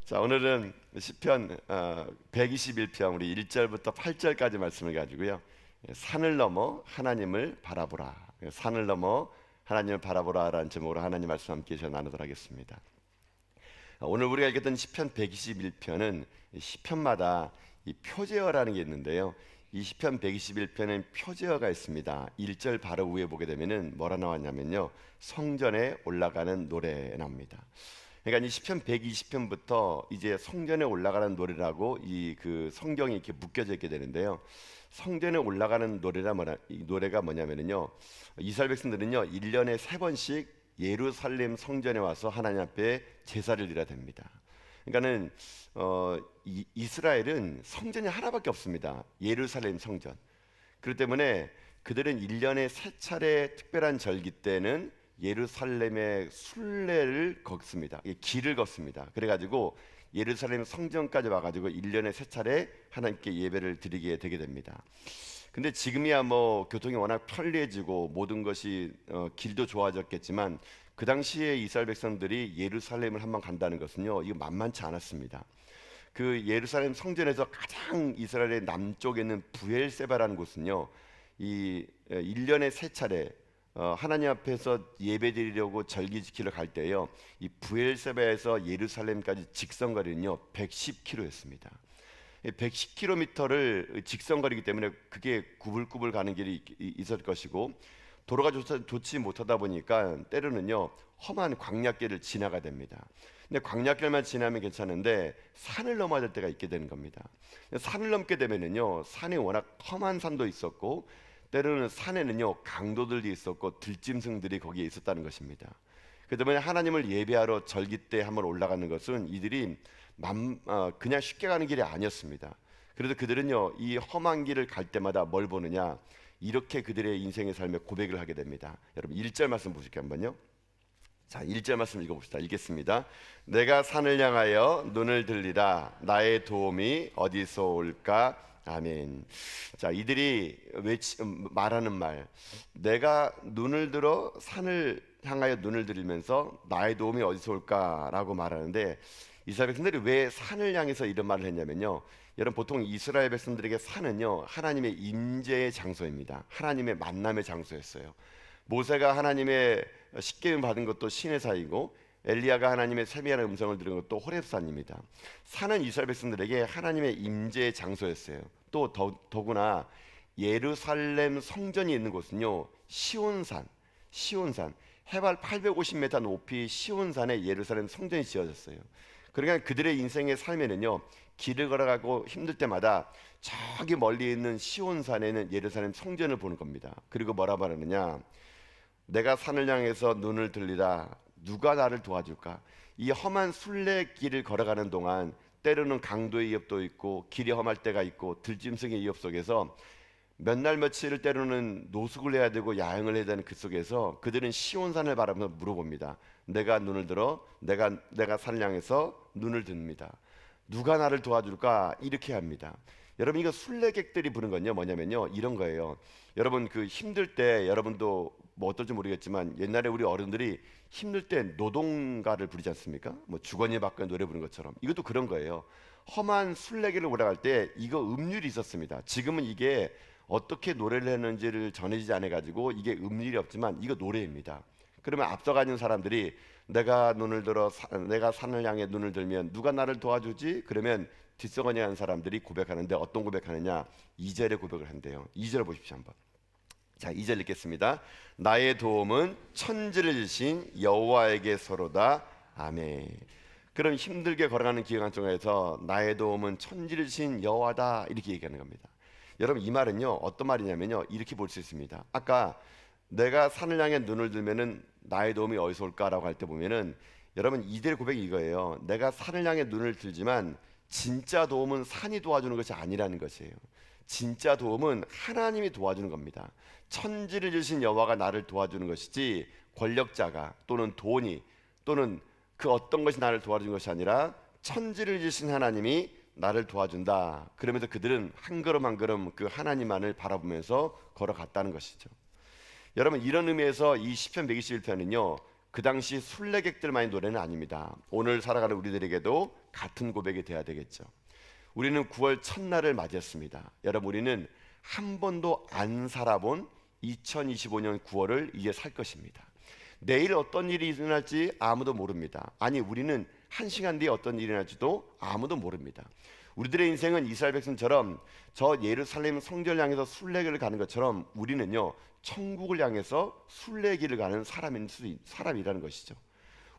자, 오늘은 시편 121편 우리 1절부터 8절까지 말씀을 가지고요. 산을 넘어 하나님을 바라보라. 산을 넘어 하나님을 바라보라라는 제목으로 하나님 말씀 함께 나누도록 하겠습니다. 오늘 우리가 읽었던 시편 121편은 시편마다 이 표제어라는 게 있는데요. 이 시편 121편은 표제어가 있습니다. 1절 바로 위에 보게 되면은 뭐라 나왔냐면요, 성전에 올라가는 노래 나옵니다. 그러니까 이 시편 120편부터 이제 성전에 올라가는 노래라고 이 그 성경이 이렇게 묶여져 있게 되는데요. 성전에 올라가는 이 노래가 뭐냐면요, 이스라엘 백성들은요 1년에 3번씩 예루살렘 성전에 와서 하나님 앞에 제사를 드려야 됩니다. 그러니까는 이스라엘은 성전이 하나밖에 없습니다. 예루살렘 성전. 그렇기 때문에 그들은 1년에 3차례 특별한 절기 때는 예루살렘의 순례를 걷습니다. 길을 걷습니다. 그래가지고 예루살렘 성전까지 와가지고 1년에 3차례 하나님께 예배를 드리게 되게 됩니다. 근데 지금이야 뭐 교통이 워낙 편리해지고 모든 것이 길도 좋아졌겠지만 그 당시에 이스라엘 백성들이 예루살렘을 한번 간다는 것은요, 이거 만만치 않았습니다. 그 예루살렘 성전에서 가장 이스라엘의 남쪽에 있는 부엘세바라는 곳은요, 이 1년에 3차례 하나님 앞에서 예배드리려고 절기 지키러 갈 때요, 이 부엘세바에서 예루살렘까지 직선거리는요 110km였습니다. 110km를 직선거리기 때문에 그게 구불구불 가는 길이 있을 것이고, 도로가 좋지 못하다 보니까 때로는요 험한 광야길을 지나가야 됩니다. 근데 광야길만 지나면 괜찮은데 산을 넘어야 될 때가 있게 되는 겁니다. 산을 넘게 되면은요, 산이 워낙 험한 산도 있었고 때로는 산에는요 강도들이 있었고 들짐승들이 거기에 있었다는 것입니다. 그 때문에 하나님을 예배하러 절기 때 한번 올라가는 것은 이들이 그냥 쉽게 가는 길이 아니었습니다. 그래서 그들은요 이 험한 길을 갈 때마다 뭘 보느냐, 이렇게 그들의 인생의 삶에 고백을 하게 됩니다. 여러분 1절 말씀 보실게요 한번요. 자, 1절 말씀 읽어봅시다. 읽겠습니다. 내가 산을 향하여 눈을 들리라. 나의 도움이 어디서 올까? 아멘. 자, 이들이 말하는 말, 내가 눈을 들어 산을 향하여 눈을 들이면서 나의 도움이 어디서 올까라고 말하는데, 이스라엘 백성들이 왜 산을 향해서 이런 말을 했냐면요, 여러분 보통 이스라엘 백성들에게 산은요 하나님의 임재의 장소입니다. 하나님의 만남의 장소였어요. 모세가 하나님의 십계명 받은 것도 시내산이고 엘리야가 하나님의 세미한 음성을 들은 것도 호렙산입니다. 산은 이스라엘 백성들에게 하나님의 임재의 장소였어요. 또 더구나 예루살렘 성전이 있는 곳은요 시온산 해발 850m 높이 시온산에 예루살렘 성전이 지어졌어요. 그러니까 그들의 인생의 삶에는요 길을 걸어가고 힘들 때마다 저기 멀리 있는 시온산에는 예루살렘 성전을 보는 겁니다. 그리고 뭐라 말하느냐, 내가 산을 향해서 눈을 들리라. 누가 나를 도와줄까? 이 험한 순례길을 걸어가는 동안 때로는 강도의 위협도 있고 길이 험할 때가 있고 들짐승의 위협 속에서 몇 날 며칠을 때로는 노숙을 해야 되고 야영을 해야 되는 그 속에서 그들은 시온산을 바라보면서 물어봅니다. 내가 눈을 들어 내가 산을 향해서 눈을 듭니다. 누가 나를 도와줄까? 이렇게 합니다. 여러분 이거 순례객들이 부른 건요 뭐냐면요 이런 거예요. 여러분 그 힘들 때 여러분도 뭐 어떨지 모르겠지만 옛날에 우리 어른들이 힘들 때 노동가를 부르지 않습니까? 뭐 주거니 받거니 노래 부르는 것처럼 이것도 그런 거예요. 험한 순례길을 올라갈 때 이거 음률이 있었습니다. 지금은 이게 어떻게 노래를 했는지를 전해지지 않아 가지고 이게 음률이 없지만 이거 노래입니다. 그러면 앞서가는 사람들이 내가 산을 향해 눈을 들면 누가 나를 도와주지? 그러면 뒷서거니 하는 사람들이 고백하는데 어떤 고백하느냐? 2절에 고백을 한대요. 2절 보십시오 한번. 자, 2절 읽겠습니다. 나의 도움은 천지를 지신 여호와에게서로다. 아멘. 그럼 힘들게 걸어가는 기간 중에서 나의 도움은 천지를 지신 여호와다 이렇게 얘기하는 겁니다. 여러분 이 말은요 어떤 말이냐면요 이렇게 볼 수 있습니다. 아까 내가 산을 향해 눈을 들면은 나의 도움이 어디서 올까라고 할 때 보면은 여러분 이들의 고백이 이거예요. 내가 산을 향해 눈을 들지만 진짜 도움은 산이 도와주는 것이 아니라는 것이에요. 진짜 도움은 하나님이 도와주는 겁니다. 천지를 지으신 여호와가 나를 도와주는 것이지 권력자가 또는 돈이 또는 그 어떤 것이 나를 도와주는 것이 아니라 천지를 지으신 하나님이 나를 도와준다. 그러면서 그들은 한 걸음 한 걸음 그 하나님만을 바라보면서 걸어갔다는 것이죠. 여러분 이런 의미에서 이 시편 121편은요 그 당시 순례객들만의 노래는 아닙니다. 오늘 살아가는 우리들에게도 같은 고백이 돼야 되겠죠. 우리는 9월 첫날을 맞이했습니다. 여러분, 우리는 한 번도 안 살아본 2025년 9월을 이제 살 것입니다. 내일 어떤 일이 일어날지 아무도 모릅니다. 아니, 우리는 한 시간 뒤에 어떤 일이 일어날지도 아무도 모릅니다. 우리들의 인생은 이스라엘 백성처럼 저 예루살렘 성전을 향해서 순례길을 가는 것처럼 우리는요, 천국을 향해서 순례길을 가는 사람이라는 것이죠.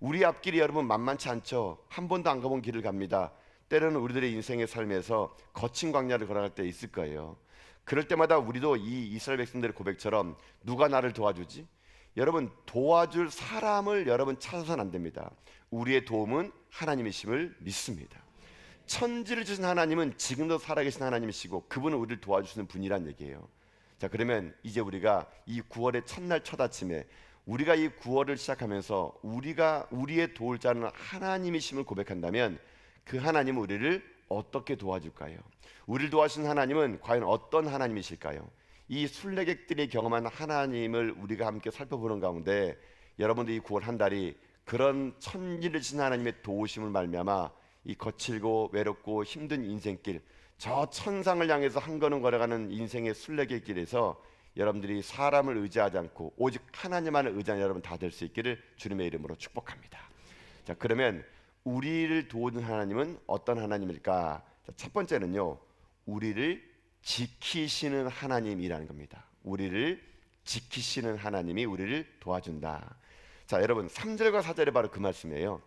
우리 앞길이 여러분 만만치 않죠. 한 번도 안 가본 길을 갑니다. 때로는 우리들의 인생의 삶에서 거친 광야를 걸어갈 때 있을 거예요. 그럴 때마다 우리도 이 이스라엘 백성들의 고백처럼 누가 나를 도와주지? 여러분, 도와줄 사람을 여러분 찾아서는 안 됩니다. 우리의 도움은 하나님이심을 믿습니다. 천지를 주신 하나님은 지금도 살아계신 하나님이시고 그분은 우리를 도와주시는 분이란 얘기예요. 자, 그러면 이제 우리가 이 9월의 첫날 첫 아침에 우리가 이 9월을 시작하면서 우리의 도울 자는 하나님이심을 고백한다면 그 하나님은 우리를 어떻게 도와줄까요? 우리를 도와주신 하나님은 과연 어떤 하나님이실까요? 이 순례객들이 경험한 하나님을 우리가 함께 살펴보는 가운데 여러분들 이 9월 한 달이 그런 천지를 지신 하나님의 도우심을 말미암아 이 거칠고 외롭고 힘든 인생길, 저 천상을 향해서 한 걸음 걸어가는 인생의 순례의 길에서 여러분들이 사람을 의지하지 않고 오직 하나님만을 의지하는 여러분 다 될 수 있기를 주님의 이름으로 축복합니다. 자, 그러면 우리를 도우는 하나님은 어떤 하나님일까? 자, 첫 번째는요, 우리를 지키시는 하나님이라는 겁니다. 우리를 지키시는 하나님이 우리를 도와준다. 자, 여러분 3절과 4절이 바로 그 말씀이에요.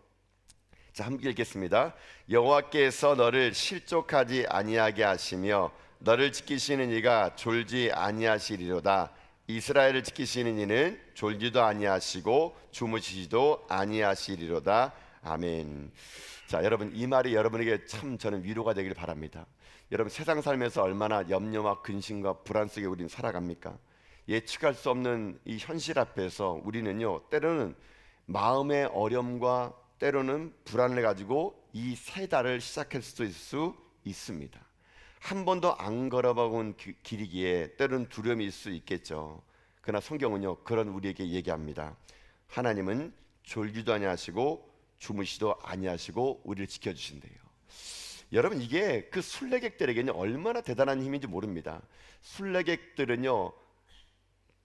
자, 함께 읽겠습니다. 여호와께서 너를 실족하지 아니하게 하시며 너를 지키시는 이가 졸지 아니하시리로다. 이스라엘을 지키시는 이는 졸지도 아니하시고 주무시지도 아니하시리로다. 아멘. 자, 여러분 이 말이 여러분에게 참 저는 위로가 되길 바랍니다. 여러분 세상 살면서 얼마나 염려와 근심과 불안 속에 우리는 살아갑니까? 예측할 수 없는 이 현실 앞에서 우리는요, 때로는 마음의 어려움과 때로는 불안을 가지고 이 세 달을 시작할 수도 있을 수 있습니다. 한 번도 안 걸어본 길이기에 때로는 두려움이 있을 수 있겠죠. 그러나 성경은요, 그런 우리에게 얘기합니다. 하나님은 졸지도 아니하시고 주무시도 아니하시고 우리를 지켜주신대요. 여러분, 이게 그 순례객들에게는 얼마나 대단한 힘인지 모릅니다. 순례객들은요,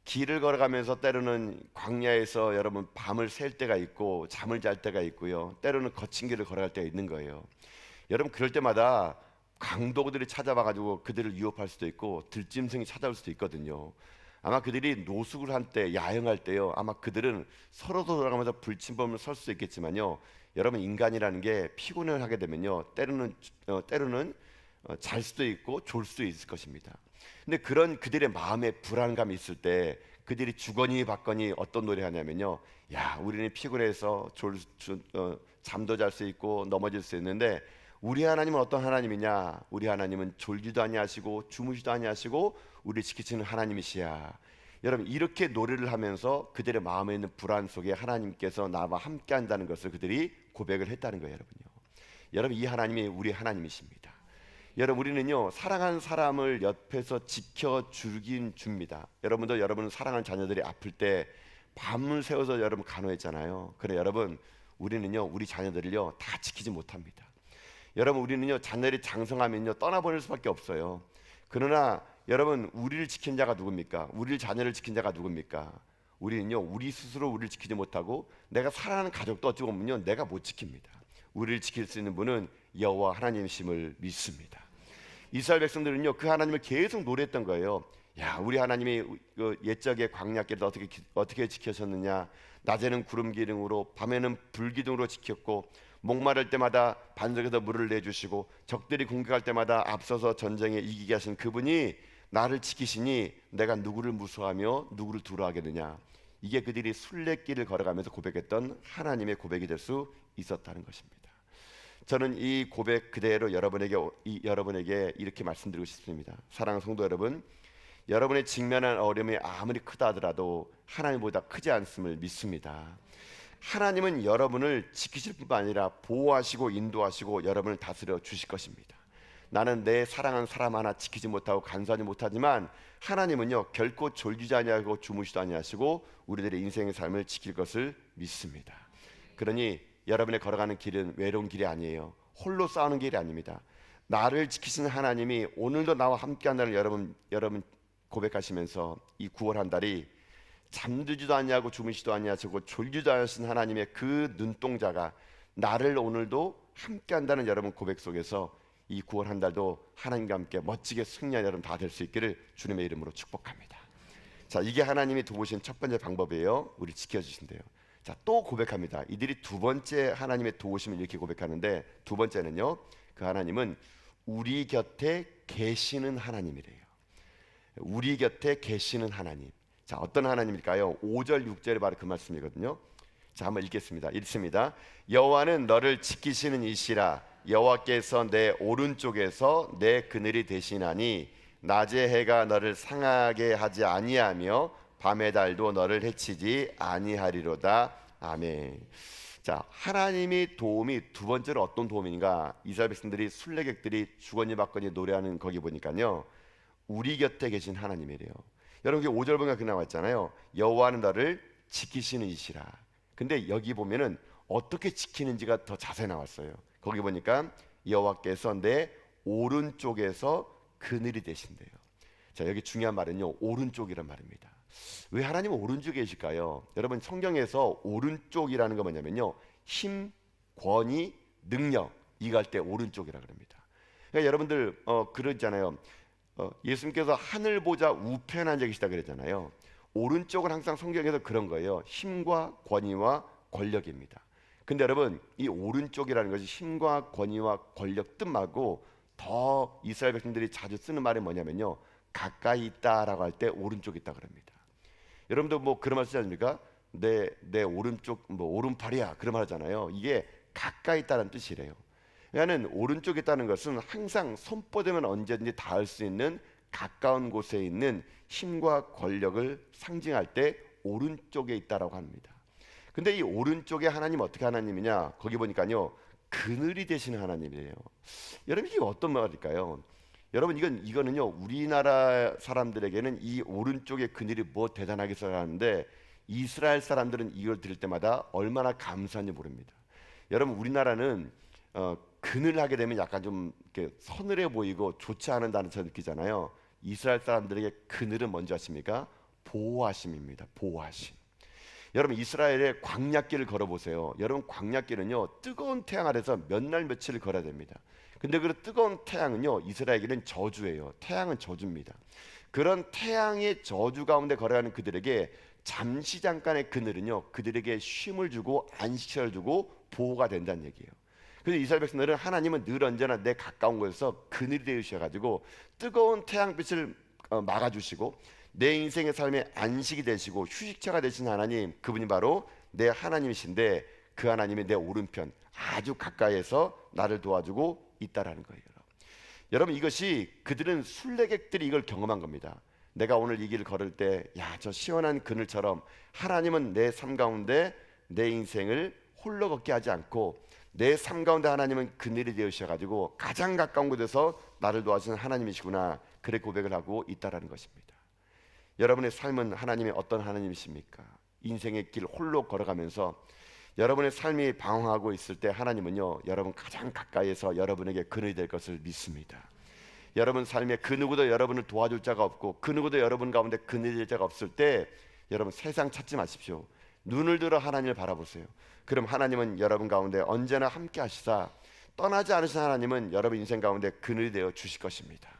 길을 걸어가면서 때로는 광야에서 여러분 밤을 샐 때가 있고 잠을 잘 때가 있고요, 때로는 거친 길을 걸어갈 때가 있는 거예요. 여러분, 그럴 때마다 강도들이 찾아와가지고 그들을 위협할 수도 있고 들짐승이 찾아올 수도 있거든요. 아마 그들이 노숙을 할 때, 야영할 때요, 아마 그들은 서로도 돌아가면서 불침범을 설 수도 있겠지만요, 여러분 인간이라는 게 피곤을 하게 되면요, 때로는 잘 수도 있고 졸 수도 있을 것입니다. 근데 그런 그들의 마음에 불안감이 있을 때 그들이 주거니 받거니 어떤 노래 하냐면요, 야, 우리는 피곤해서 잠도 잘 수 있고 넘어질 수 있는데 우리 하나님은 어떤 하나님이냐? 우리 하나님은 졸지도 아니하시고 주무시도 아니하시고 우리를 지키시는 하나님이시야. 여러분, 이렇게 노래를 하면서 그들의 마음에 있는 불안 속에 하나님께서 나와 함께 한다는 것을 그들이 고백을 했다는 거예요. 여러분, 이 하나님이 우리 하나님이십니다. 여러분, 우리는요, 사랑하는 사람을 옆에서 지켜주긴 줍니다. 여러분도 여러분 사랑하는 자녀들이 아플 때 밤을 새워서 여러분 간호했잖아요. 그래, 여러분, 우리는요, 우리 자녀들을요 다 지키지 못합니다. 여러분, 우리는요, 자녀들이 장성하면요 떠나보낼 수밖에 없어요. 그러나 여러분, 우리를 지킨 자가 누굽니까? 우리를 자녀를 지킨 자가 누굽니까? 우리는요, 우리 스스로 우리를 지키지 못하고 내가 사랑하는 가족도 어찌 보면요 내가 못 지킵니다. 우리를 지킬 수 있는 분은 여호와 하나님이심을 믿습니다. 이스라엘 백성들은요, 그 하나님을 계속 노래했던 거예요. 야, 우리 하나님이 그 옛적의 광야길을 어떻게 지켜셨느냐? 낮에는 구름 기둥으로, 밤에는 불 기둥으로 지켰고, 목마를 때마다 반석에서 물을 내주시고, 적들이 공격할 때마다 앞서서 전쟁에 이기게 하신 그분이 나를 지키시니 내가 누구를 무수하며 누구를 두려워하겠느냐? 이게 그들이 순례길을 걸어가면서 고백했던 하나님의 고백이 될 수 있었다는 것입니다. 저는 이 고백 그대로 여러분에게 이렇게 말씀드리고 싶습니다. 사랑하는 성도 여러분, 여러분의 직면한 어려움이 아무리 크다 하더라도 하나님보다 크지 않음을 믿습니다. 하나님은 여러분을 지키실 뿐만 아니라 보호하시고 인도하시고 여러분을 다스려 주실 것입니다. 나는 내 사랑하는 사람 하나 지키지 못하고 간수하지 못하지만 하나님은요, 결코 졸지도 아니하고 주무시도 아니하시고 우리들의 인생의 삶을 지킬 것을 믿습니다. 그러니 여러분의 걸어가는 길은 외로운 길이 아니에요. 홀로 싸우는 길이 아닙니다. 나를 지키시는 하나님이 오늘도 나와 함께한다는 여러분 고백하시면서 이 9월 한 달이 잠들지도 않냐고 주무시도 않냐고 졸지도 않으신 하나님의 그 눈동자가 나를 오늘도 함께한다는 여러분 고백 속에서 이 9월 한 달도 하나님과 함께 멋지게 승리한 여러분 다 될 수 있기를 주님의 이름으로 축복합니다. 자, 이게 하나님이 도우신 첫 번째 방법이에요. 우리 지켜주신대요. 자, 또 고백합니다. 이들이 두 번째 하나님의 도우심을 이렇게 고백하는데, 두 번째는요, 그 하나님은 우리 곁에 계시는 하나님이래요. 우리 곁에 계시는 하나님. 자, 어떤 하나님일까요? 5절 6절에 바로 그 말씀이거든요. 자, 한번 읽겠습니다. 읽습니다. 여호와는 너를 지키시는 이시라. 여호와께서 내 오른쪽에서 내 그늘이 되시나니 낮의 해가 너를 상하게 하지 아니하며 밤의 달도 너를 해치지 아니하리로다. 아멘. 자, 하나님의 도움이 두 번째로 어떤 도움인가? 이스라엘 백성들이 순례객들이 주거니 받거니 노래하는 거기 보니까요, 우리 곁에 계신 하나님이래요. 여러분, 5절 보니까 그 나왔잖아요. 여호와는 너를 지키시는 이시라. 근데 여기 보면은 어떻게 지키는지가 더 자세히 나왔어요. 거기 보니까 여호와께서 내 오른쪽에서 그늘이 되신대요. 자, 여기 중요한 말은요, 오른쪽이란 말입니다. 왜 하나님은 오른쪽에 계실까요? 여러분, 성경에서 오른쪽이라는 거 뭐냐면요, 힘, 권위, 능력, 이거 할 때 오른쪽이라 그럽니다. 그러니까 여러분들 그러잖아요. 예수님께서 하늘 보자 우편에 앉아 계시다 그랬잖아요. 오른쪽은 항상 성경에서 그런 거예요. 힘과 권위와 권력입니다. 근데 여러분, 이 오른쪽이라는 것이 힘과 권위와 권력 뜻하고 더 이스라엘 백성들이 자주 쓰는 말이 뭐냐면요, 가까이 있다라고 할 때 오른쪽에 있다 그럽니다. 여러분도 뭐 그런 말 쓰지 않습니까? 내 오른쪽 뭐 오른팔이야, 그런 말 하잖아요. 이게 가까이 있다는 뜻이래요. 그러니까 오른쪽에 있다는 것은 항상 손뻗으면 언제든지 닿을 수 있는 가까운 곳에 있는 힘과 권력을 상징할 때 오른쪽에 있다라고 합니다. 근데 이 오른쪽에 하나님 어떻게 하나님이냐? 거기 보니까요, 그늘이 되시는 하나님이에요. 여러분, 이게 어떤 말일까요? 여러분, 이거는요, 우리나라 사람들에게는 이 오른쪽의 그늘이 뭐 대단하게 생각하는데, 이스라엘 사람들은 이걸 들을 때마다 얼마나 감사한지 모릅니다. 여러분, 우리나라는 그늘 하게 되면 약간 좀 이렇게 서늘해 보이고 좋지 않은 단어처럼 느끼잖아요. 이스라엘 사람들에게 그늘은 뭔지 아십니까? 보호하심입니다. 보호하심. 여러분, 이스라엘의 광야길을 걸어보세요. 여러분, 광야길은요, 뜨거운 태양 아래서 몇 날 며칠을 걸어야 됩니다. 근데 그 뜨거운 태양은요, 이스라엘에게는 저주예요. 태양은 저주입니다. 그런 태양의 저주 가운데 걸어가는 그들에게 잠시 잠깐의 그늘은요, 그들에게 쉼을 주고 안식처를 주고 보호가 된다는 얘기예요. 그래서 이스라엘 백성들은 하나님은 늘 언제나 내 가까운 곳에서 그늘이 되셔가지고 뜨거운 태양빛을 막아주시고 내 인생의 삶의 안식이 되시고 휴식처가 되신 하나님, 그분이 바로 내 하나님이신데, 그 하나님이 내 오른편 아주 가까이에서 나를 도와주고 있다라는 거예요. 여러분, 이것이 그들은 순례객들이 이걸 경험한 겁니다. 내가 오늘 이 길을 걸을 때, 야, 저 시원한 그늘처럼 하나님은 내 삶 가운데 내 인생을 홀로 걷게 하지 않고 내 삶 가운데 하나님은 그늘이 되으셔가지고 가장 가까운 곳에서 나를 도와주는 하나님이시구나, 그렇게 고백을 하고 있다라는 것입니다. 여러분의 삶은 하나님의 어떤 하나님이십니까? 인생의 길 홀로 걸어가면서 여러분의 삶이 방황하고 있을 때 하나님은요, 여러분 가장 가까이에서 여러분에게 그늘이 될 것을 믿습니다. 여러분 삶에 그 누구도 여러분을 도와줄 자가 없고 그 누구도 여러분 가운데 그늘이 될 자가 없을 때 여러분 세상 찾지 마십시오. 눈을 들어 하나님을 바라보세요. 그럼 하나님은 여러분 가운데 언제나 함께 하시사 떠나지 않으신 하나님은 여러분 인생 가운데 그늘이 되어 주실 것입니다.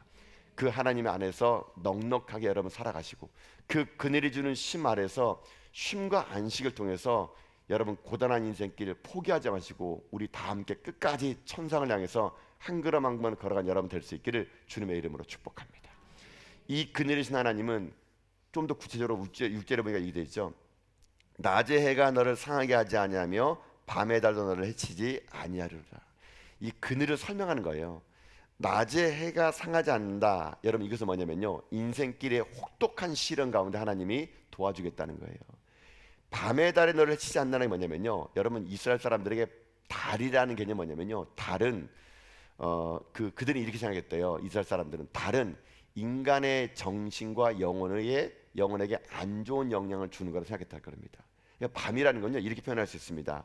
그 하나님 안에서 넉넉하게 여러분 살아가시고 그 그늘이 주는 쉼 아래서 쉼과 안식을 통해서 여러분 고단한 인생길을 포기하지 마시고 우리 다 함께 끝까지 천상을 향해서 한 걸음 한 걸음 걸어간 여러분 될 수 있기를 주님의 이름으로 축복합니다. 이 그늘이신 하나님은 좀 더 구체적으로 6절에 보니까 이게 되죠. 낮의 해가 너를 상하게 하지 아니하며 밤의 달도 너를 해치지 아니하리로다. 이 그늘을 설명하는 거예요. 낮의 해가 상하지 않는다. 여러분, 이것은 뭐냐면요, 인생길의 혹독한 시련 가운데 하나님이 도와주겠다는 거예요. 밤의 달에 너를 해치지 않는다는 게 뭐냐면요, 여러분 이스라엘 사람들에게 달이라는 개념이 뭐냐면요, 달은 그들이 이렇게 생각했대요. 이스라엘 사람들은 달은 인간의 정신과 영혼에게 안 좋은 영향을 주는 거라고 생각했다는 겁니다. 그러니까 밤이라는 건요, 이렇게 표현할 수 있습니다.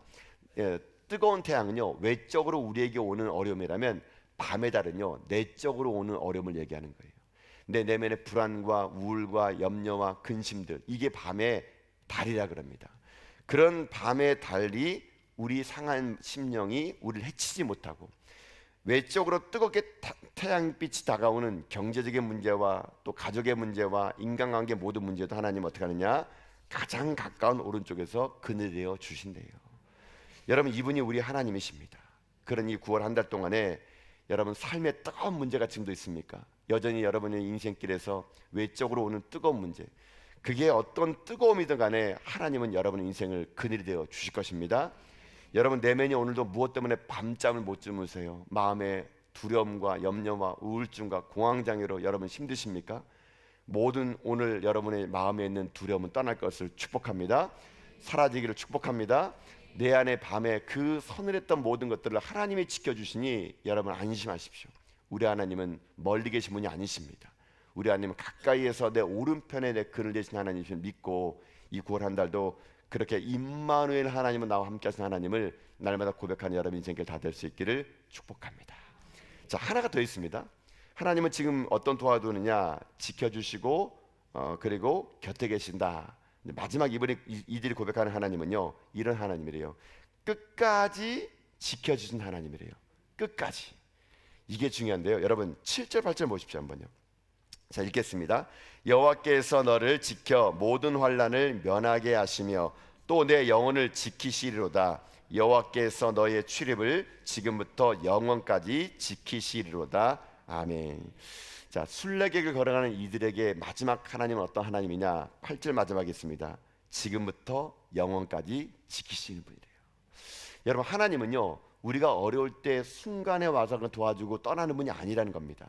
뜨거운 태양은요, 외적으로 우리에게 오는 어려움이라면 밤의 달은요, 내적으로 오는 어려움을 얘기하는 거예요. 내 내면의 불안과 우울과 염려와 근심들, 이게 밤의 달이라 그럽니다. 그런 밤의 달이 우리 상한 심령이 우리를 해치지 못하고 외적으로 뜨겁게 태양빛이 다가오는 경제적인 문제와 또 가족의 문제와 인간관계 모든 문제도 하나님 어떻게 하느냐, 가장 가까운 오른쪽에서 그늘되어 주신대요. 여러분, 이분이 우리 하나님이십니다. 그런 이 9월 한 달 동안에 여러분 삶에 뜨거운 문제가 지금도 있습니까? 여전히 여러분의 인생길에서 외적으로 오는 뜨거운 문제, 그게 어떤 뜨거움이든 간에 하나님은 여러분의 인생을 그늘이 되어 주실 것입니다. 여러분 내면이 오늘도 무엇 때문에 밤잠을 못 주무세요? 마음의 두려움과 염려와 우울증과 공황장애로 여러분 힘드십니까? 모든 오늘 여러분의 마음에 있는 두려움은 떠날 것을 축복합니다. 사라지기를 축복합니다. 내 안에 밤에 그 서늘했던 모든 것들을 하나님이 지켜주시니 여러분 안심하십시오. 우리 하나님은 멀리 계신 분이 아니십니다. 우리 하나님은 가까이에서 내 오른편에 내 그늘 되신 하나님을 믿고 이 9월 한 달도 그렇게 임마누엘 하나님은 나와 함께 하신 하나님을 날마다 고백하는 여러분 인생길 다 될 수 있기를 축복합니다. 자, 하나가 더 있습니다. 하나님은 지금 어떤 도와주느냐, 지켜주시고 그리고 곁에 계신다. 마지막 이번에 이들이 고백하는 하나님은요, 이런 하나님이래요. 끝까지 지켜주신 하나님이래요. 끝까지. 이게 중요한데요. 여러분 7절 8절 보십시오 한번요. 자, 읽겠습니다. 여호와께서 너를 지켜 모든 환난을 면하게 하시며 또 내 영혼을 지키시리로다. 여호와께서 너의 출입을 지금부터 영원까지 지키시리로다. 아멘. 자, 순례객을 걸어가는 이들에게 마지막 하나님은 어떤 하나님이냐? 8절 마지막에 있습니다. 지금부터 영원까지 지키시는 분이래요. 여러분 하나님은요, 우리가 어려울 때 순간에 와서 도와주고 떠나는 분이 아니라는 겁니다.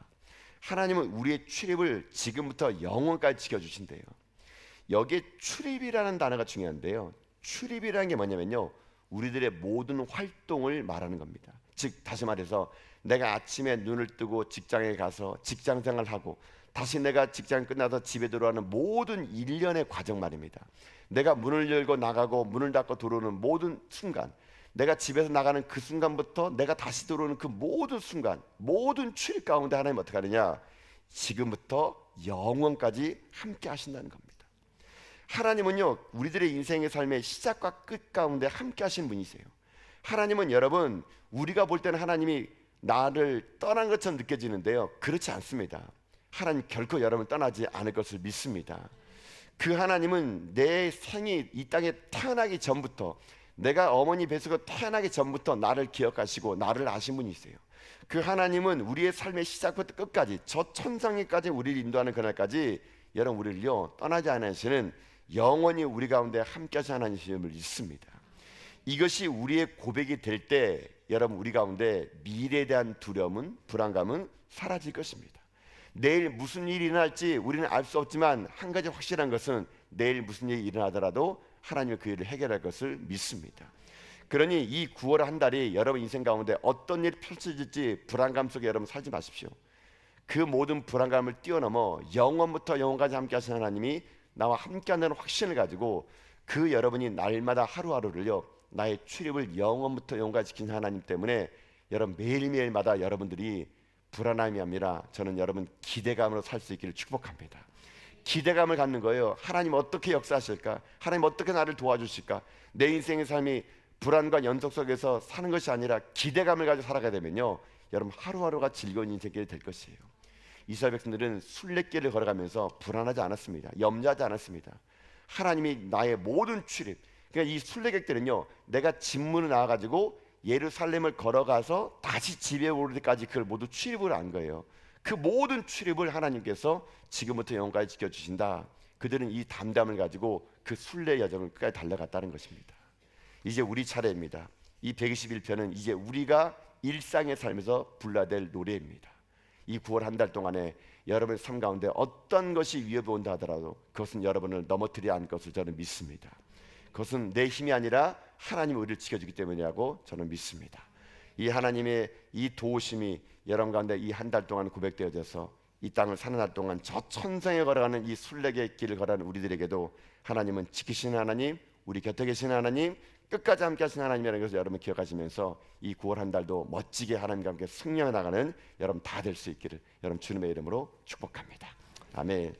하나님은 우리의 출입을 지금부터 영원까지 지켜주신대요. 여기에 출입이라는 단어가 중요한데요, 출입이라는 게 뭐냐면요, 우리들의 모든 활동을 말하는 겁니다. 즉 다시 말해서 내가 아침에 눈을 뜨고 직장에 가서 직장생활을 하고 다시 내가 직장 끝나서 집에 들어가는 모든 일련의 과정 말입니다. 내가 문을 열고 나가고 문을 닫고 들어오는 모든 순간, 내가 집에서 나가는 그 순간부터 내가 다시 들어오는 그 모든 순간, 모든 출입 가운데 하나님 어떻게 하느냐, 지금부터 영원까지 함께 하신다는 겁니다. 하나님은요, 우리들의 인생의 삶의 시작과 끝 가운데 함께 하시는 분이세요. 하나님은 여러분, 우리가 볼 때는 하나님이 나를 떠난 것처럼 느껴지는데요, 그렇지 않습니다. 하나님 결코 여러분을 떠나지 않을 것을 믿습니다. 그 하나님은 내 생이 이 땅에 태어나기 전부터, 내가 어머니 뱃속에 태어나기 전부터 나를 기억하시고 나를 아신 분이세요. 그 하나님은 우리의 삶의 시작부터 끝까지 저 천상에까지 우리를 인도하는 그날까지 여러분 우리를요 떠나지 않으시는, 영원히 우리 가운데 함께 하시는 하나님을 믿습니다. 이것이 우리의 고백이 될 때 여러분 우리 가운데 미래에 대한 두려움은, 불안감은 사라질 것입니다. 내일 무슨 일이 일어날지 우리는 알 수 없지만 한 가지 확실한 것은 내일 무슨 일이 일어나더라도 하나님이 그 일을 해결할 것을 믿습니다. 그러니 이 9월 한 달이 여러분 인생 가운데 어떤 일이 펼쳐질지 불안감 속에 여러분 살지 마십시오. 그 모든 불안감을 뛰어넘어 영원부터 영원까지 함께 하시는 하나님이 나와 함께 한다는 확신을 가지고 그 여러분이 날마다 하루하루를요 나의 출입을 영원부터 영원까지 지키는 하나님 때문에 여러분 매일매일마다 여러분들이 불안함이 아니라 저는 여러분 기대감으로 살 수 있기를 축복합니다. 기대감을 갖는 거예요. 하나님 어떻게 역사하실까? 하나님 어떻게 나를 도와주실까? 내 인생의 삶이 불안과 연속 속에서 사는 것이 아니라 기대감을 가지고 살아가야 되면요 여러분 하루하루가 즐거운 인생길이 될 것이에요. 이스라엘 백성들은 순례길을 걸어가면서 불안하지 않았습니다. 염려하지 않았습니다. 하나님이 나의 모든 출입, 그러니까 이 순례객들은요 내가 집문을 나와가지고 예루살렘을 걸어가서 다시 집에 오를 때까지 그걸 모두 출입을 한 거예요. 그 모든 출입을 하나님께서 지금부터 영원까지 지켜주신다. 그들은 이 담담을 가지고 그 순례 여정을 끝까지 달려갔다는 것입니다. 이제 우리 차례입니다. 이 121편은 이제 우리가 일상의 삶에서 불러야 될 노래입니다. 이 9월 한 달 동안에 여러분의 삶 가운데 어떤 것이 위협이 온다 하더라도 그것은 여러분을 넘어뜨리지 않을 것을 저는 믿습니다. 그것은 내 힘이 아니라 하나님이 우리를 지켜주기 때문이라고 저는 믿습니다. 이 하나님의 이 도우심이 여러분 가운데 이 한 달 동안 고백되어져서 이 땅을 사는 날 동안 저 천상에 걸어가는 이 순례의 길을 걸어가는 우리들에게도 하나님은 지키시는 하나님, 우리 곁에 계시는 하나님, 끝까지 함께 하신 하나님이라는 것을 여러분 기억하시면서 이 9월 한 달도 멋지게 하나님과 함께 승리해 나가는 여러분 다 될 수 있기를 여러분 주님의 이름으로 축복합니다. 아멘.